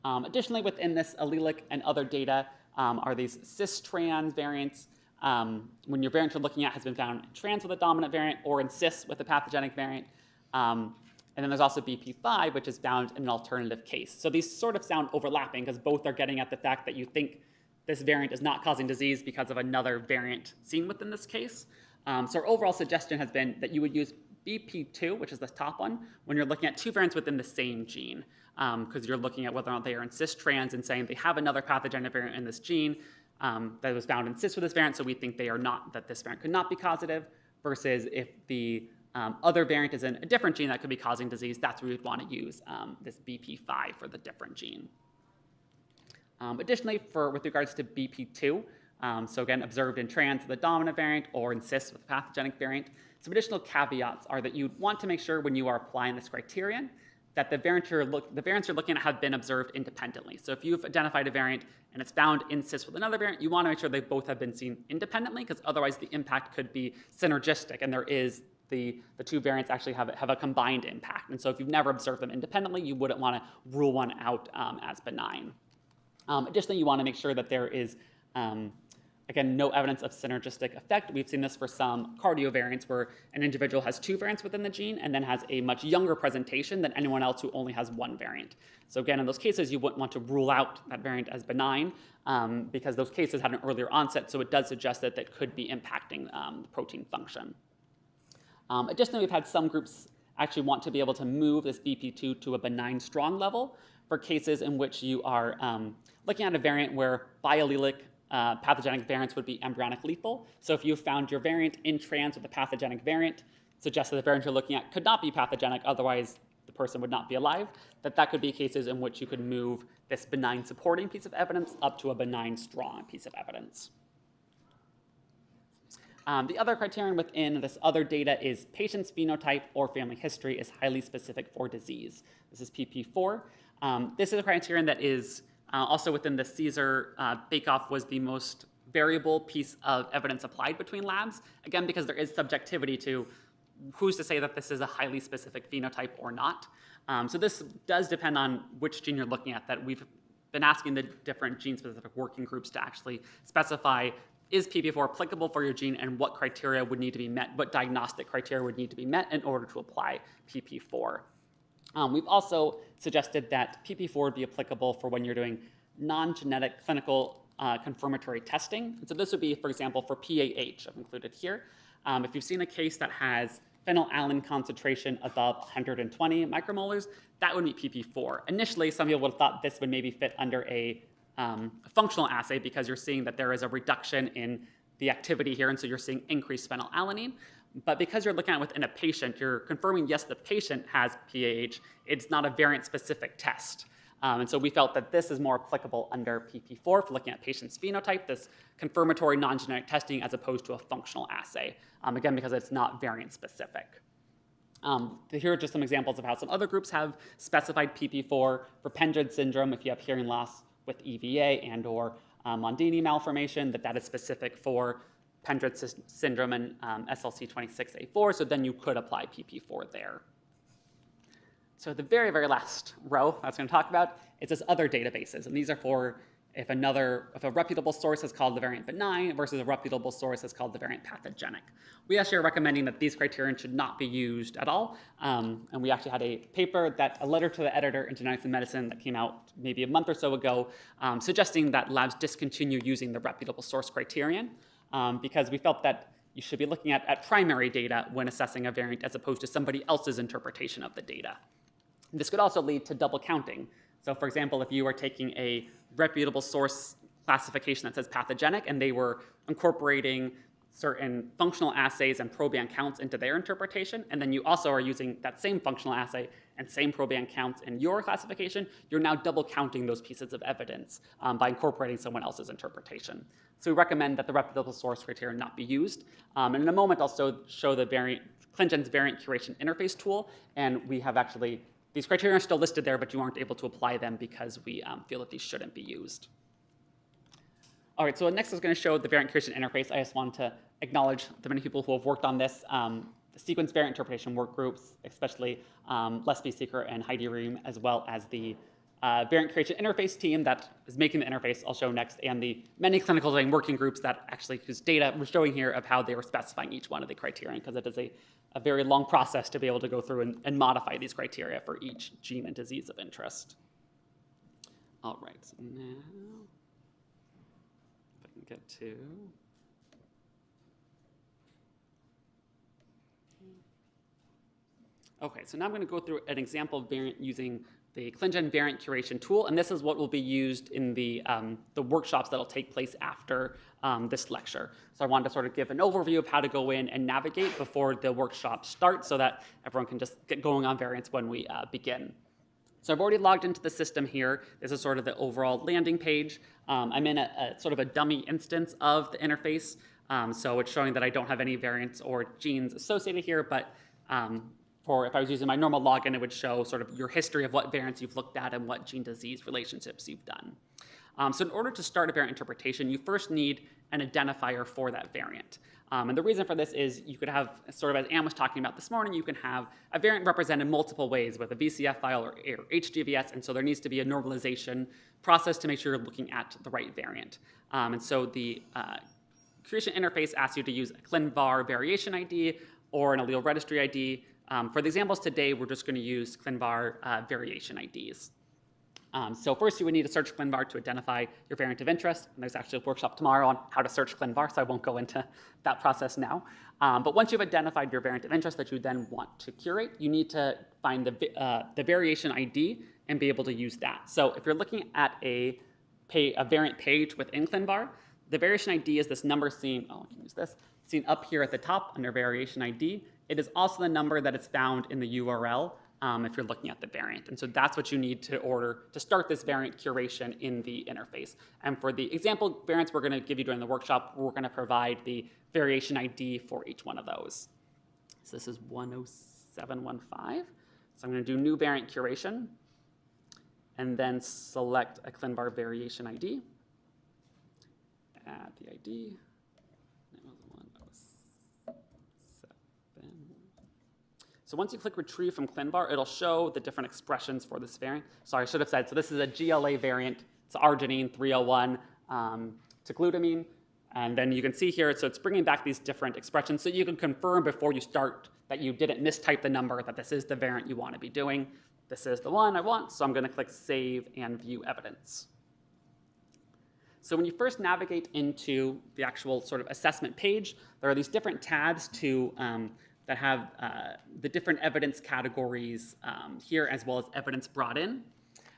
Additionally, within this allelic and other data are these cis-trans variants. When your variant you're looking at has been found in trans with a dominant variant or in cis with a pathogenic variant. And then there's also BP5, which is found in an alternative case. So these sort of sound overlapping because both are getting at the fact that you think this variant is not causing disease because of another variant seen within this case. So our overall suggestion has been that you would use BP2, which is the top one, when you're looking at 2 variants within the same gene, because you're looking at whether or not they are in cis-trans and saying they have another pathogenic variant in this gene that was found in cis with this variant, so we think they are not, that this variant could not be causative, versus if the other variant is in a different gene that could be causing disease, that's where we would want to use this BP5 for the different gene. Additionally, with regards to BP2, so again, observed in trans with a dominant variant or in cis with a pathogenic variant, some additional caveats are that you want to make sure when you are applying this criterion that the variants you're looking at have been observed independently. So if you've identified a variant and it's found in cis with another variant, you want to make sure they both have been seen independently, because otherwise the impact could be synergistic, and there is the 2 variants actually have a combined impact. And so if you've never observed them independently, you wouldn't want to rule one out as benign. Additionally, you want to make sure that there is, again, no evidence of synergistic effect. We've seen this for some cardio variants where an individual has 2 variants within the gene and then has a much younger presentation than anyone else who only has 1 variant. So again, in those cases, you wouldn't want to rule out that variant as benign because those cases had an earlier onset, so it does suggest that that could be impacting the protein function. Additionally, we've had some groups actually want to be able to move this BP2 to a benign strong level for cases in which you are looking at a variant where biallelic pathogenic variants would be embryonic lethal. So if you found your variant in trans with a pathogenic variant, suggests that the variant you're looking at could not be pathogenic, otherwise the person would not be alive, that could be cases in which you could move this benign supporting piece of evidence up to a benign strong piece of evidence. The other criterion within this other data is patient's phenotype or family history is highly specific for disease. This is PP4. This is a criterion that is also within the Caesar bake-off was the most variable piece of evidence applied between labs, again, because there is subjectivity to who's to say that this is a highly specific phenotype or not. So this does depend on which gene you're looking at, that we've been asking the different gene-specific working groups to actually specify, is PP4 applicable for your gene, and what criteria would need to be met, what diagnostic criteria would need to be met in order to apply PP4. We've also suggested that PP4 would be applicable for when you're doing non-genetic clinical confirmatory testing. And so this would be, for example, for PAH, I've included here. If you've seen a case that has phenylalanine concentration above 120 micromolars, that would be PP4. Initially, some people would have thought this would maybe fit under a functional assay because you're seeing that there is a reduction in the activity here, and so you're seeing increased phenylalanine. But because you're looking at it within a patient, you're confirming, yes, the patient has PAH. It's not a variant-specific test. And so we felt that this is more applicable under PP4 for looking at patient's phenotype, this confirmatory non-genetic testing as opposed to a functional assay, again, because it's not variant-specific. Here are just some examples of how some other groups have specified PP4 for Pendred syndrome. If you have hearing loss with EVA and or Mondini malformation, that is specific for Pendred syndrome and SLC26A4, so then you could apply PP4 there. So the very, very last row I was going to talk about is this other databases, and these are for if a reputable source is called the variant benign versus a reputable source is called the variant pathogenic. We actually are recommending that these criterion should not be used at all, and we actually had a paper, a letter to the editor in Genetics and Medicine that came out maybe a month or so ago, suggesting that labs discontinue using the reputable source criterion, because we felt that you should be looking at primary data when assessing a variant as opposed to somebody else's interpretation of the data. This could also lead to double counting. So for example, if you were taking a reputable source classification that says pathogenic and they were incorporating certain functional assays and proband counts into their interpretation, and then you also are using that same functional assay and same proband counts in your classification, you're now double counting those pieces of evidence by incorporating someone else's interpretation. So we recommend that the reputable source criteria not be used. And in a moment, I'll show the ClinGen's variant curation interface tool, and we have actually these criteria are still listed there, but you aren't able to apply them because we feel that these shouldn't be used. All right, so next I was going to show the variant curation interface. I just wanted to acknowledge the many people who have worked on this. The sequence variant interpretation work groups, especially Leslie Seeker and Heidi Ream, as well as the variant curation interface team that is making the interface I'll show next, and the many clinical design working groups that actually whose data we're showing here of how they were specifying each one of the criterion, because it is a very long process to be able to go through and modify these criteria for each gene and disease of interest. All right, so now if I can get to. Okay, so now I'm going to go through an example of variant using the ClinGen variant curation tool, and this is what will be used in the workshops that will take place after this lecture. So I wanted to sort of give an overview of how to go in and navigate before the workshop starts so that everyone can just get going on variants when we begin. So I've already logged into the system here. This is sort of the overall landing page. I'm in a sort of a dummy instance of the interface, so it's showing that I don't have any variants or genes associated here, but if I was using my normal login, it would show sort of your history of what variants you've looked at and what gene-disease relationships you've done. So in order to start a variant interpretation, you first need an identifier for that variant. And the reason for this is you could have, sort of as Anne was talking about this morning, you can have a variant represented multiple ways with a VCF file or HGVS, and so there needs to be a normalization process to make sure you're looking at the right variant. And so the curation interface asks you to use a ClinVar variation ID or an allele registry ID. For the examples today, we're just going to use ClinVar variation IDs. So first, you would need to search ClinVar to identify your variant of interest. And there's actually a workshop tomorrow on how to search ClinVar, so I won't go into that process now. But once you've identified your variant of interest that you then want to curate, you need to find the variation ID and be able to use that. So if you're looking at a variant page within ClinVar, the variation ID is this number seen, I can use this, seen up here at the top under variation ID. It is also the number that is found in the URL if you're looking at the variant. And so that's what you need to order to start this variant curation in the interface. And for the example variants we're going to give you during the workshop, we're going to provide the variation ID for each one of those. So this is 10715. So I'm going to do new variant curation and then select a ClinVar variation ID. Add the ID. So once you click Retrieve from ClinVar, it'll show the different expressions for this variant. Sorry, I should have said, so this is a GLA variant. It's arginine 301 to glutamine. And then you can see here, so it's bringing back these different expressions so you can confirm before you start that you didn't mistype the number, that this is the variant you want to be doing. This is the one I want, so I'm going to click Save and View Evidence. So when you first navigate into the actual sort of assessment page, there are these different tabs that have the different evidence categories here, as well as evidence brought in.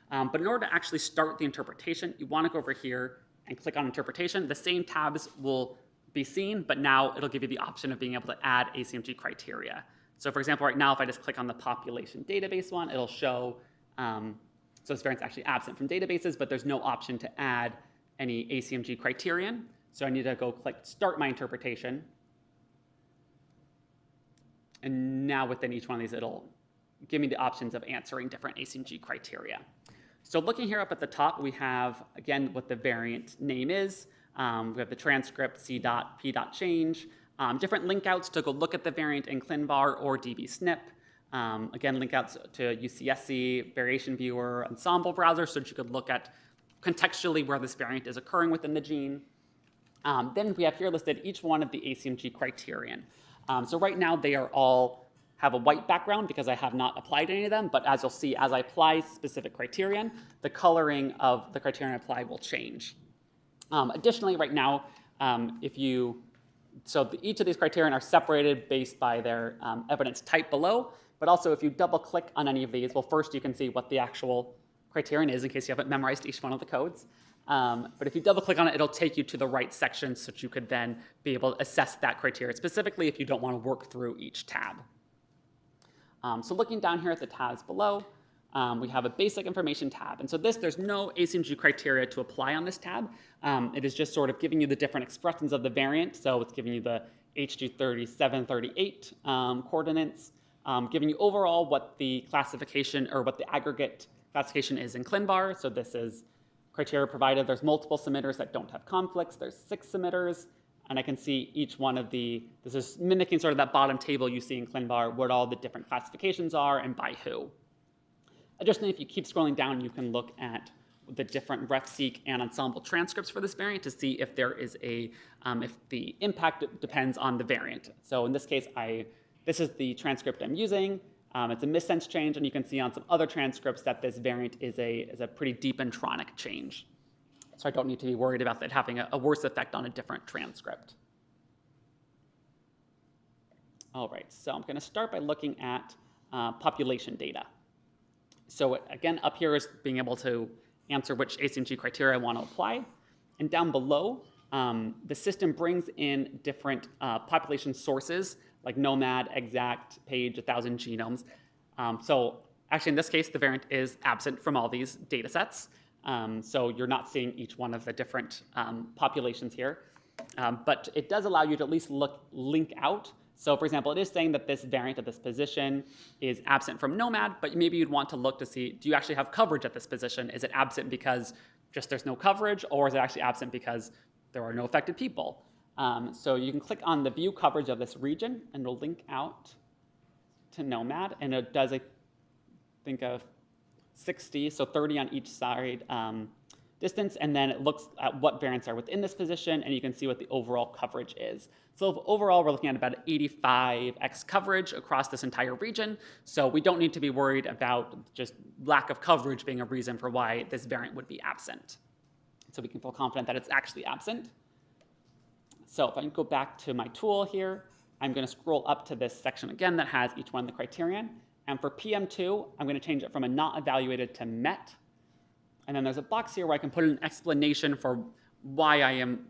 But in order to actually start the interpretation, you want to go over here and click on interpretation. The same tabs will be seen, but now it'll give you the option of being able to add ACMG criteria. So for example, right now, if I just click on the population database one, it'll show, so this variant's actually absent from databases, but there's no option to add any ACMG criterion. So I need to go click start my interpretation. And now within each one of these, it'll give me the options of answering different ACMG criteria. So looking here up at the top, we have, again, what the variant name is. We have the transcript, c.p.change, different link outs to go look at the variant in ClinVar or dbSNP. Again, link outs to UCSC, variation viewer, ensemble browser, so that you could look at contextually where this variant is occurring within the gene. Then we have here listed each one of the ACMG criterion. So right now they are all have a white background because I have not applied any of them, but as you'll see, as I apply specific criterion, the coloring of the criterion I apply will change. Additionally, right now, each of these criterion are separated based by their evidence type below, but also if you double click on any of these, well, first you can see what the actual criterion is in case you haven't memorized each one of the codes. But if you double click on it, it'll take you to the right section so that you could then be able to assess that criteria, specifically if you don't want to work through each tab. So looking down here at the tabs below, we have a basic information tab. And so there's no ACMG criteria to apply on this tab. It is just sort of giving you the different expressions of the variant. So it's giving you the HG3738 coordinates, giving you overall what the classification or what the aggregate classification is in ClinVar. So this is criteria provided. There's multiple submitters that don't have conflicts. There's 6 submitters. And I can see each one of this is mimicking sort of that bottom table you see in ClinVar, what all the different classifications are and by who. Additionally, if you keep scrolling down, you can look at the different RefSeq and ensemble transcripts for this variant to see if there is if the impact depends on the variant. So in this case, this is the transcript I'm using. It's a missense change, and you can see on some other transcripts that this variant is a pretty deep intronic change. So I don't need to be worried about that having a worse effect on a different transcript. All right, so I'm going to start by looking at population data. So again, up here is being able to answer which ACMG criteria I want to apply. And down below, the system brings in different population sources, like GENOMES, Exact, Page, 1,000 genomes. So actually, in this case, the variant is absent from all these data sets. So you're not seeing each one of the different populations here. But it does allow you to at least link out. So for example, it is saying that this variant at this position is absent from GENOMES, but maybe you'd want to look to see, do you actually have coverage at this position? Is it absent because just there's no coverage, or is it actually absent because there are no affected people? So you can click on the view coverage of this region, and it'll link out to GENOMES, and it does, I think, a 60, so 30 on each side distance, and then it looks at what variants are within this position, and you can see what the overall coverage is. So overall, we're looking at about 85x coverage across this entire region, so we don't need to be worried about just lack of coverage being a reason for why this variant would be absent. So we can feel confident that it's actually absent. So if I can go back to my tool here, I'm going to scroll up to this section again that has each one of the criterion. And for PM2, I'm going to change it from a not evaluated to met. And then there's a box here where I can put an explanation for why I am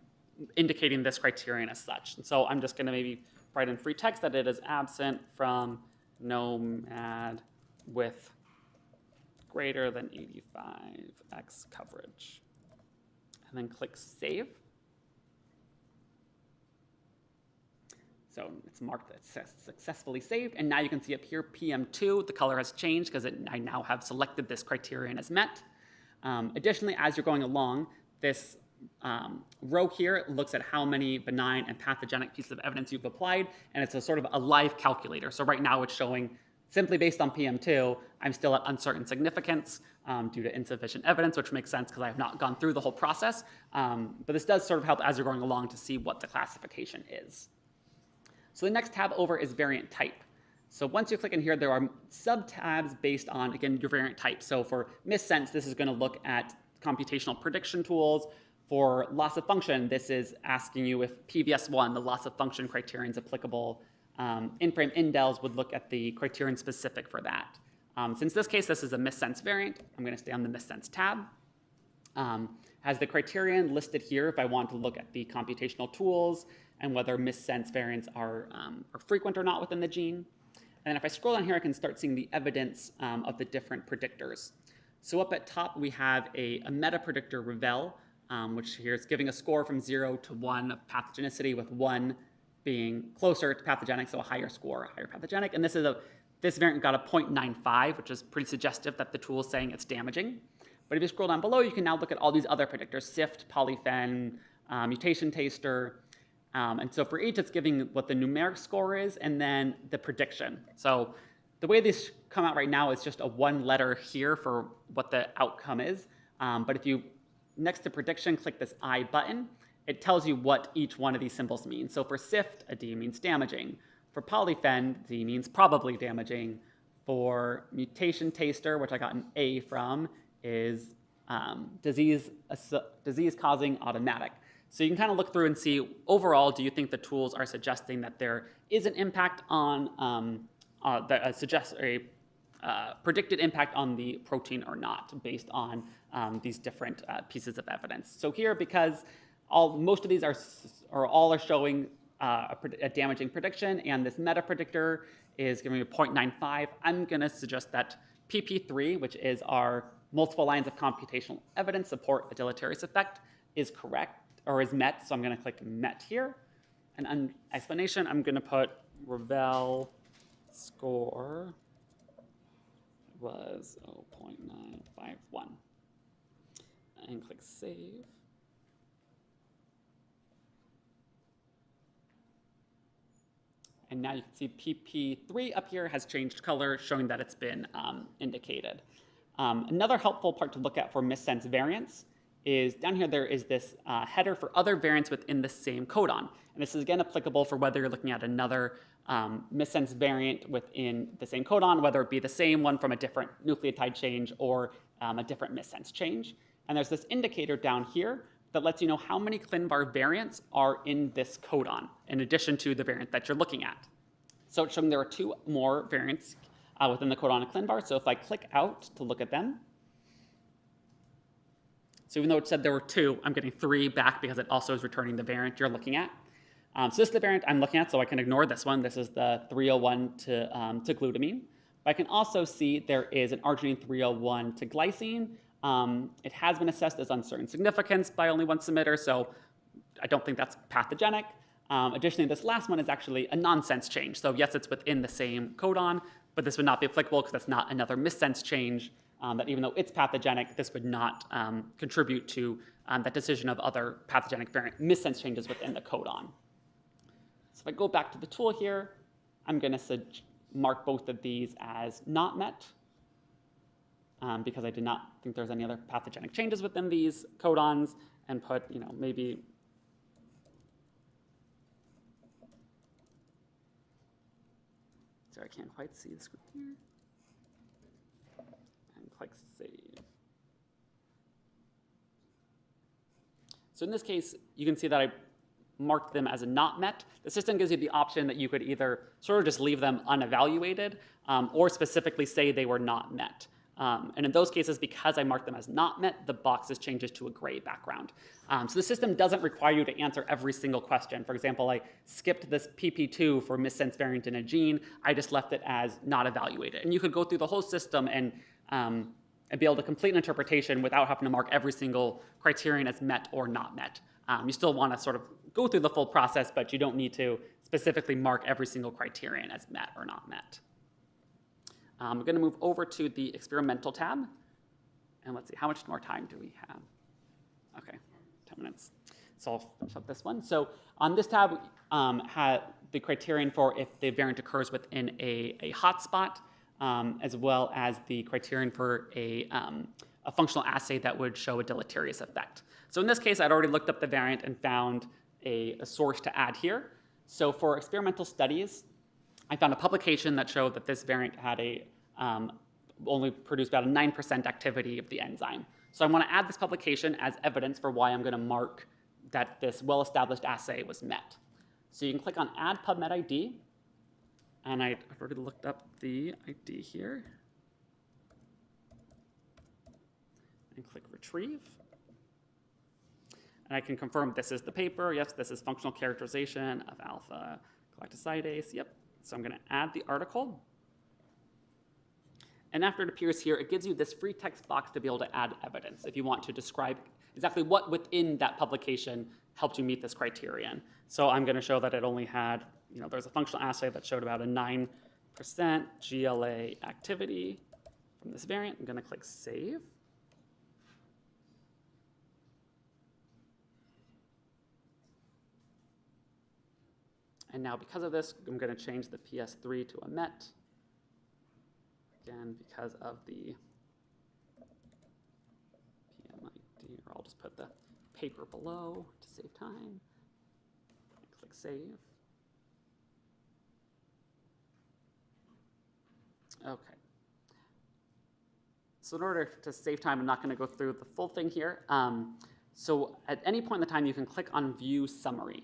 indicating this criterion as such. And so I'm just going to maybe write in free text that it is absent from GENOMES with greater than 85x coverage. And then click Save. So it's marked that successfully saved. And now you can see up here, PM2, the color has changed because I now have selected this criterion as met. Additionally, as you're going along, this row here looks at how many benign and pathogenic pieces of evidence you've applied, and it's a sort of a live calculator. So right now it's showing, simply based on PM2, I'm still at uncertain significance due to insufficient evidence, which makes sense because I have not gone through the whole process. But this does sort of help as you're going along to see what the classification is. So the next tab over is variant type. So once you click in here, there are sub-tabs based on, again, your variant type. So for missense, this is going to look at computational prediction tools. For loss of function, this is asking you if PVS1, the loss of function criterion, is applicable. In-frame indels would look at the criterion specific for that. Since this case, this is a missense variant, I'm going to stay on the missense tab. Has the criterion listed here if I want to look at the computational tools and whether missense variants are frequent or not within the gene. And then if I scroll down here, I can start seeing the evidence of the different predictors. So up at top, we have a meta predictor Revel, which here is giving a score from 0 to 1 of pathogenicity, with 1 being closer to pathogenic, so a higher score, higher pathogenic. And this variant got a 0.95, which is pretty suggestive that the tool is saying it's damaging. But if you scroll down below, you can now look at all these other predictors: SIFT, polyphen, mutation taster. And so for each, it's giving what the numeric score is and then the prediction. So the way these come out right now is just a one letter here for what the outcome is. But if you, next to prediction, click this I button, it tells you what each one of these symbols means. So for SIFT, a D means damaging. For polyphen, D means probably damaging. For mutation taster, which I got an A from, is disease-causing automatic. So you can kind of look through and see, overall, do you think the tools are suggesting that there is an impact on, suggests a predicted impact on the protein or not, based on these different pieces of evidence. So here, because most of these all are showing a damaging prediction, and this meta predictor is giving me a 0.95, I'm going to suggest that PP3, which is our multiple lines of computational evidence support a deleterious effect, is correct, or is met. So I'm going to click met here. And explanation, I'm going to put Revel score was 0.951. And click save. And now you can see PP3 up here has changed color, showing that it's been indicated. Another helpful part to look at for missense variants is down here there is this header for other variants within the same codon. And this is again applicable for whether you're looking at another missense variant within the same codon, whether it be the same one from a different nucleotide change or a different missense change. And there's this indicator down here that lets you know how many ClinVar variants are in this codon, in addition to the variant that you're looking at. So it's showing there are 2 more variants within the codon of ClinVar. So if I click out to look at them, so even though it said there were 2, I'm getting 3 back because it also is returning the variant you're looking at. So this is the variant I'm looking at, so I can ignore this one. This is the 301 to glutamine. But I can also see there is an arginine 301 to glycine. It has been assessed as uncertain significance by only one submitter, so I don't think that's pathogenic. Additionally, this last one is actually a nonsense change. So yes, it's within the same codon, but this would not be applicable because that's not another missense change, that even though it's pathogenic, this would not contribute to that decision of other pathogenic variant missense changes within the codon. So if I go back to the tool here, I'm going to mark both of these as not met, because I did not think there's any other pathogenic changes within these codons, and put, maybe sorry, I can't quite see the screen here. And click save. So in this case, you can see that I marked them as a not met. The system gives you the option that you could either sort of just leave them unevaluated, or specifically say they were not met. And in those cases, because I marked them as not met, the boxes changes to a gray background. So the system doesn't require you to answer every single question. For example, I skipped this PP2 for missense variant in a gene. I just left it as not evaluated. And you could go through the whole system and be able to complete an interpretation without having to mark every single criterion as met or not met. You still want to sort of go through the full process, but you don't need to specifically mark every single criterion as met or not met. I'm going to move over to the experimental tab. And let's see, how much more time do we have? OK, 10 minutes. So I'll finish up this one. So on this tab, had the criterion for if the variant occurs within a hotspot, as well as the criterion for a functional assay that would show a deleterious effect. So in this case, I'd already looked up the variant and found a source to add here. So for experimental studies, I found a publication that showed that this variant had only produced about a 9% activity of the enzyme. So I want to add this publication as evidence for why I'm going to mark that this well-established assay was met. So you can click on Add PubMed ID. And I've already looked up the ID here. and click retrieve. And I can confirm this is the paper. Yes, this is functional characterization of alpha galactosidase. Yep. So I'm going to add the article. And after it appears here, it gives you this free text box to be able to add evidence if you want to describe exactly what within that publication helped you meet this criterion. So I'm going to show that it only had, there's a functional assay that showed about a 9% GLA activity from this variant. I'm going to click save. And now because of this, I'm going to change the PS3 to a MET. Again, because of the PMID, or I'll just put the paper below to save time. Click save. Okay. So in order to save time, I'm not going to go through the full thing here. So at any point in the time, you can click on View Summary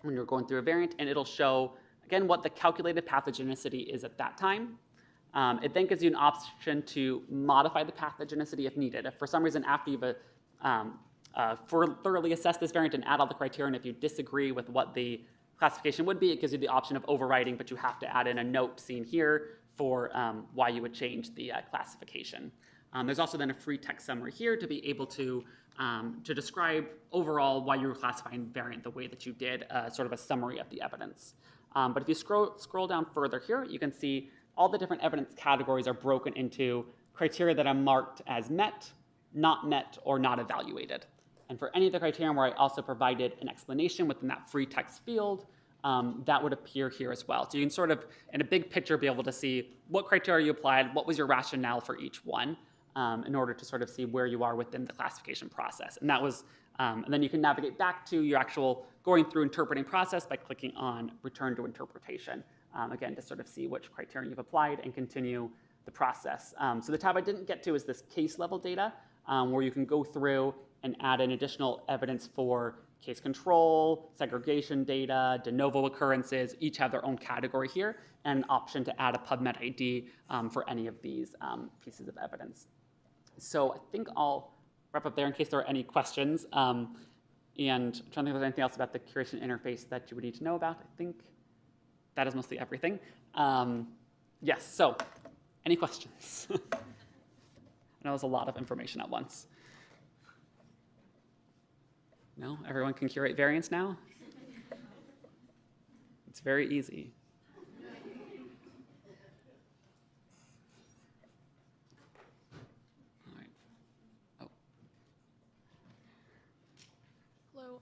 when you're going through a variant, and it'll show, again, what the calculated pathogenicity is at that time. It then gives you an option to modify the pathogenicity if needed. If for some reason after you've thoroughly assessed this variant and add all the criteria, and if you disagree with what the classification would be, it gives you the option of overriding, but you have to add in a note seen here for why you would change the classification. There's also then a free text summary here to be able to describe overall why you were classifying variant the way that you did, sort of a summary of the evidence. But if you scroll down further here, you can see all the different evidence categories are broken into criteria that are marked as met, or not evaluated. And for any of the criteria where I also provided an explanation within that free text field, that would appear here as well. So you can sort of, in a big picture, be able to see what criteria you applied, what was your rationale for each one, in order to sort of see where you are within the classification process. And that was, and then you can navigate back to your actual going through interpreting process by clicking on Return to Interpretation. Again, to sort of see which criteria you've applied and continue the process. So the tab I didn't get to is this case level data, where you can go through and add in additional evidence for case control, segregation data, de novo occurrences. Each have their own category here, and an option to add a PubMed ID for any of these pieces of evidence. So I think I'll wrap up there in case there are any questions. And I'm trying to think if there's anything else about the curation interface that you would need to know about. I think that is mostly everything. Yes, so any questions? I know there's a lot of information at once. No? Everyone can curate variants now? It's very easy. All right. Oh. Hello.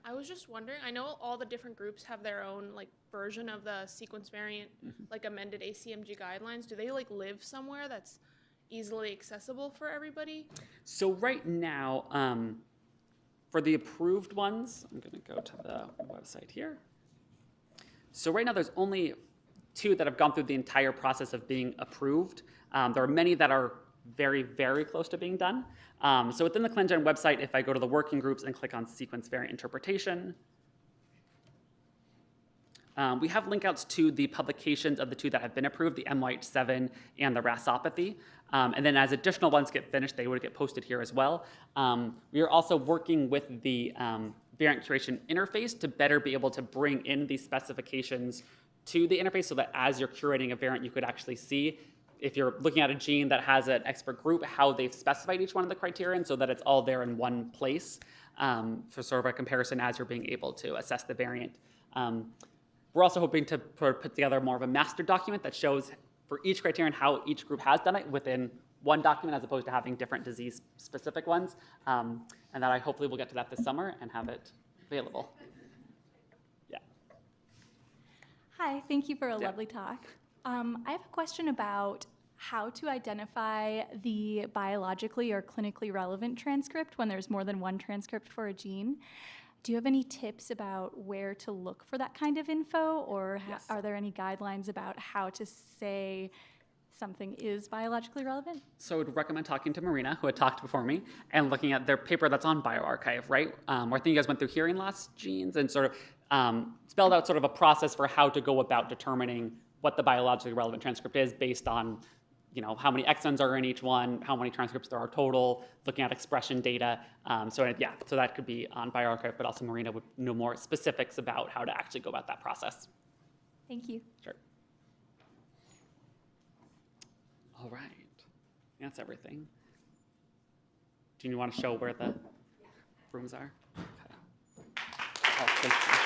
I was just wondering, I know all the different groups have their own version of the sequence variant, amended ACMG guidelines. Do they live somewhere that's easily accessible for everybody? So right now, for the approved ones, I'm going to go to the website here. So right now, there's only 2 that have gone through the entire process of being approved. There are many that are very, very close to being done. So within the ClinGen website, if I go to the working groups and click on sequence variant interpretation, we have link outs to the publications of the 2 that have been approved, the MYH7 and the RASopathy. And then as additional ones get finished, they would get posted here as well. We are also working with the variant curation interface to better be able to bring in these specifications to the interface so that as you're curating a variant, you could actually see if you're looking at a gene that has an expert group, how they've specified each one of the criterion so that it's all there in one place for sort of a comparison as you're being able to assess the variant. We're also hoping to put together more of a master document that shows for each criterion how each group has done it within one document as opposed to having different disease-specific ones. And that I hopefully will get to that this summer and have it available. Yeah. Hi, thank you for a lovely talk. I have a question about how to identify the biologically or clinically relevant transcript when there's more than one transcript for a gene. Do you have any tips about where to look for that kind of info, or Yes. are there any guidelines about how to say something is biologically relevant? So I would recommend talking to Marina, who had talked before me, and looking at their paper that's on bioRxiv, right? Where I think you guys went through hearing loss genes and sort of spelled out sort of a process for how to go about determining what the biologically relevant transcript is based on how many exons are in each one, how many transcripts there are total, looking at expression data. So that could be on bioRxiv, but also Marina would know more specifics about how to actually go about that process. Thank you. Sure. All right. That's everything. Do you want to show where the rooms are? Okay. Oh, thank you.